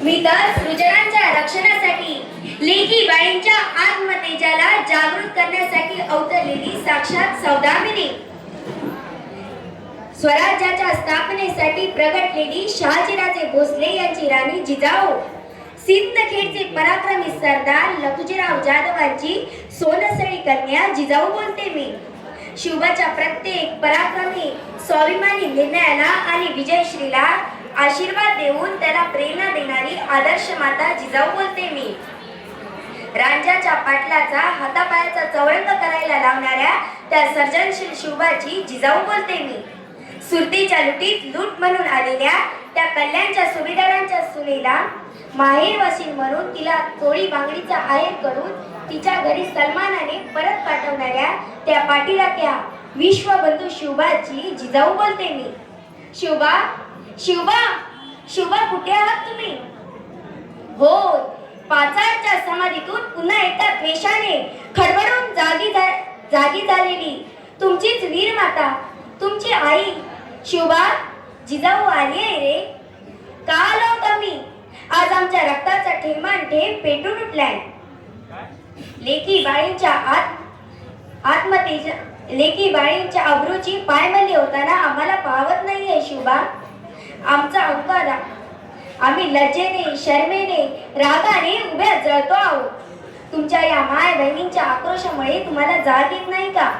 मी तर सृजनांच्या रक्षणासाठी लेखी बाळींच्या आत्मतेजाला जागृत करण्यासाठी अवतरलेली साक्षात सौदामिनी, स्वराज्याच्या स्थापनेसाठी प्रगटलेली शहाजीराजे भोसले यांची राणी जिजाऊ, सिंदखेडचे पराक्रमी सरदार लखुजीराव जाधवांची सोनसळी कन्या जिजाऊ बोलते मी. शिवबाच्या प्रत्येक पराक्रमी स्वाभिमानी निर्णयाला आणि विजयश्रीला आशीर्वाद देऊन त्याला प्रेरणा देणारी आदर्श माता जिजाऊ बोलते मी. रांजाच्या पाटलाचा हातापायाचा चौरंग करायला लावणाऱ्या त्या सर्जनशील शिवबाची जिजाऊ बोलते मी. सुरतीच्या लुटीत लूट म्हणून आलेल्या त्या कल्याणच्या सुभेदारांच्या सुनेला माहेर वसील म्हणून तिला तोळी बांगडीचा आहेर करून तिच्या घरी सन्मानाने परत पाठवणाऱ्या त्या पाठीराख्या विश्वबंधू शिवबाची जिजाऊ बोलते मी. शिवबा, शिवबा, शिवबा कुठे आहात तुम्ही? हो, पाचाडच्या समाधीतून पुन्हा एकदा द्वेषाने खडबडून जागी झालेली तुमचीच वीर माता, तुमची आई शिवबा जिजाऊ आली आहे रे. का आलो तुम्ही? आज आमच्या रक्ताचा थेंबान थेंब पेटून उठलाय. लेखी बाळींच्या लेखी बाळींच्या अब्रूची पायमल्ली होताना आम्हाला पाहत नाहीये शिवबा. आमचा अवकार आम्ही लज्जेने, शर्मेने, रागाने उभ्या जळतो आहोत. तुमच्या या माय बहिणींच्या आक्रोशामुळे तुम्हाला जाग येत नाही का?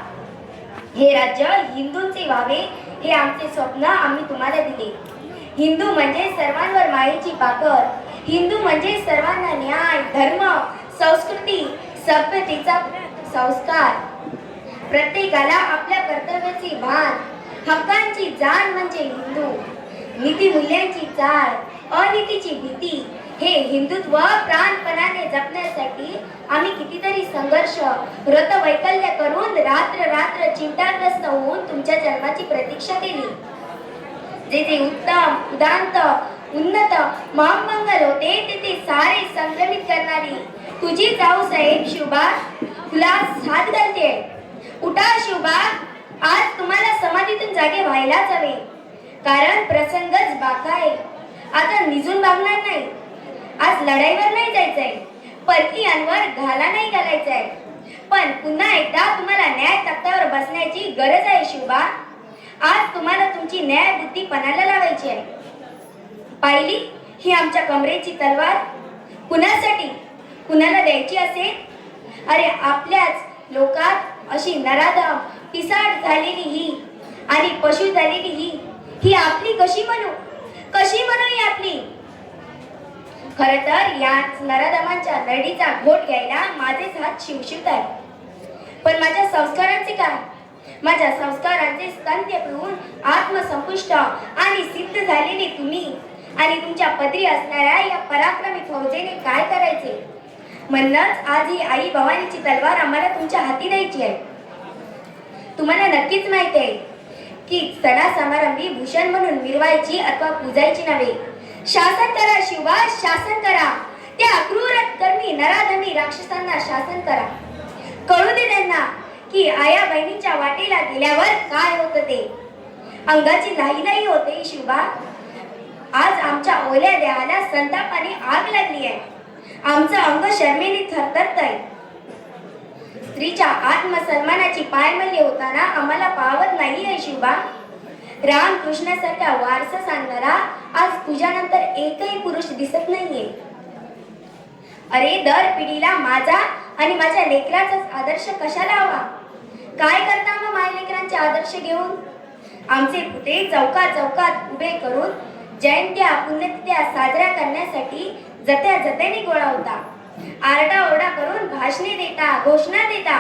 हे राज्य हिंदूंचे व्हावे हे आमचे स्वप्न आम्ही तुम्हाला दिले. हिंदू म्हणजे सर्वांवर मायेची पाकर, हिंदू म्हणजे सर्वांना न्याय, धर्म, संस्कृती, सभ्यतेचा संस्कार, प्रत्येकाला आपल्या कर्तव्याचे भान, हक्कांची जाण म्हणजे हिंदू, नीतिमूल्यांची चाळ, अनीतीची भीती, हे हिंदुत्व प्राणपणाने जपण्यासाठी आम्ही कितीतरी संघर्ष, व्रतवैकल्य करून रात्र रात्र चिंताग्रस्त होऊन तुमच्या जन्माची प्रतीक्षा केली. जे जे उत्तम, उदांत, उन्नत, महामंगल होते ते सारे संक्रमित करणारी तुझी जाऊसाहेब शिवबा तुला साथ घालते. उठा शिवबा, आज तुम्हाला समाधीतून जागे व्हायलाच हवे, कारण प्रसंगच बाका आहे. आता निजून भागणार नाही. आज लढाईवर नाही जायचंय, परकीयांवर घाला नाही घालायचंय, पण पुन्हा एकदा तुम्हाला न्याय तख्तावर बसण्याची गरज आहे शिवबा. आज तुम्हाला तुमची न्याय बुद्धी पणाला लावायची आहे. पाहिली ही आमच्या कमरेची तलवार, कुणासाठी, कुणाला द्यायची असेल? अरे आपल्याच लोकात अशी नराधम, पिसाट झालेली ही आणि पशु झालेली ही आपली कशी म्हणू ही आपली? खर तर याच नराधमांच्या नरडीचा घोट घ्यायला माझेच हात शिवशिवत आहे. पण माझ्या संस्कारांचे काय? माझ्या संस्कारांचे स्तंत्य पिऊन आत्मसंपुष्ट आणि सिद्ध झालेले तुम्ही आणि तुमच्या पदरी असणाऱ्या या पराक्रमी फौजेने काय करायचे? म्हणूनच आज ही आई भवानीची तलवार आम्हाला तुमच्या हाती द्यायची आहे. तुम्हाला नक्कीच माहिती आहे की सणा समारंभी भूषण म्हणून मिरवायची अथवा पूजायची नव्हे. शासन करा शिवबा, शासन करा. त्या अक्रूर कर्मी नराधमी राक्षसांना शासन करा. कळू दे त्यांना की आया बहिणीच्या वाटेला गेल्यावर काय होतं ते. अंगाची लाही होते शिवबा. आज आमच्या ओल्या देहाला संतापाने आग लागली आहे. आमचं अंग शर्मेने थरथरतंय. स्त्रीच्या आत्मसन्मानाची पायमल्ली होताना आम्हाला पावत नाही आहे शिवबा. रामकृष्णासारखा वारसा सांगणारा आज तुझ्यानंतर एकही पुरुष दिसत नाहीये. अरे दर पिढीला माझा आणि माझ्या लेकराचाच आदर्श कशाला हवा? काय करता मग माय लेकरांचे आदर्श घेऊन? आमचे पुते चौकात चौकात उभे करून जयंत्या, पुण्यतिथ्या साजऱ्या करण्यासाठी जत्या जत्याने गोळा होता. आरडाओरडा करून भाषणे देता, घोषणा देता.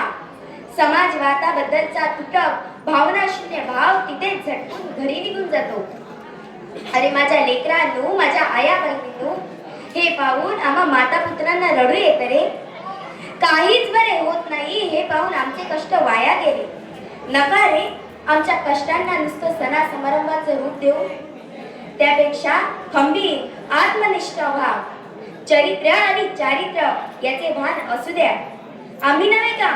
समाजवादाबद्दलचा तुटक, भावनाशून्य भाव तिथे झटकून घरी निघून जातो. अरे माझ्या लेकरांनो, माझ्या आया बहिणींनो, हे पाहून आम्हा माता पुत्रांना रडू येत रे. काहीच बरे होत नाही हे पाहून आमचे कष्ट वाया गेले. नका रे आमच्या कष्टांना नुसतं सणा समारंभाचं रूप देऊ. त्यापेक्षा खंबीर आत्मनिष्ठ व्हा. चरित्र आणि चारित्र्य याचे भान असू द्या. आम्ही नव्हे का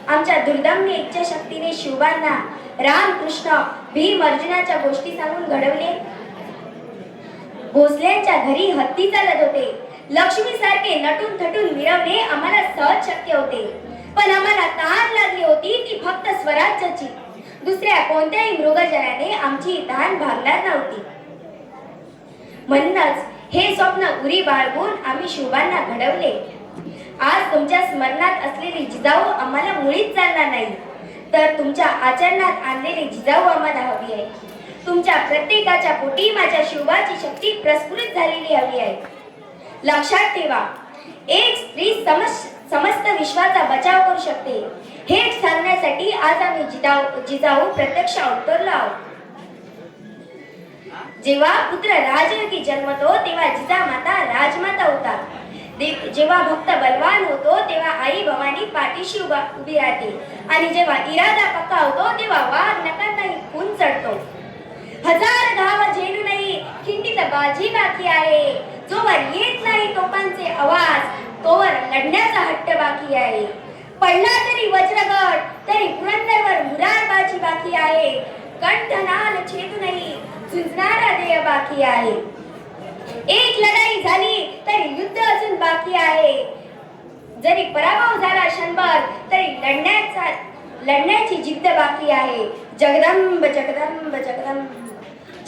आमच्या दुर्दम्य इच्छाशक्तीने शिवबांना रामकृष्ण भीम अर्जुनाच्या गोष्टी सांगून घडवले? भोसल्यांच्या घरी हत्ती चालत होते. लक्ष्मी सारखे नटून थटून मिरवणे आम्हाला सहज शक्य होते. पण आम्हाला तहान लागली होती ती फक्त स्वराज्याची. दुसऱ्या कोणत्याही मृगजळाने आमची तहान भागणार नव्हती. म्हणूनच हे स्वप्न उरी बाळगून आम्ही शिवबांना घडवले. आज तुमच्या स्मरणात असलेली जिजाऊ आम्हाला मुळीच चालणार नाही, तर तुमच्या आचरणात आणलेली जिजाऊ आम्हाला हवी आहे. तुमच्या प्रत्येकाच्या पोटी माझ्या शिवबाची शक्ती प्रस्फुरित झालेली हवी आहे. लक्षात ठेवा, एक स्त्री समस्त विश्वाचा बचाव करू शकते. हे सांगण्यासाठी आज आम्ही जिजाऊ प्रत्यक्ष अवतरलो आहोत. जेव्हा पुत्र राजयोगी जन्मतो तेव्हा जिजामाता राजमाता होतात. जेव्हा भक्त बलवान होतो तेव्हा आई भवानी पाठीशी उभी राहते. आणि जेव्हा इरादा पक्का होतो तेव्हा वाघ नकांनाही खून चढतो. हजार घाव झेलू नाही खिंडीत बाजी बाकी आहे. जोवर येत नाही तोफांचे आवाज तोवर लढण्याचा हट्ट बाकी आहे. पडला तरी वज्रगड तरी पुरंदरवर मुरार बाजी बाकी आहे. कंठनाल छेदू नाही झुंजणारा देय बाकी आहे. एक लढाई झाली तरी युद्ध अजून बाकी आहे. जरी पराभव झाला क्षणभर तरी लढण्याची जिद्द बाकी आहे. जगदंब जगदंब जगदंब.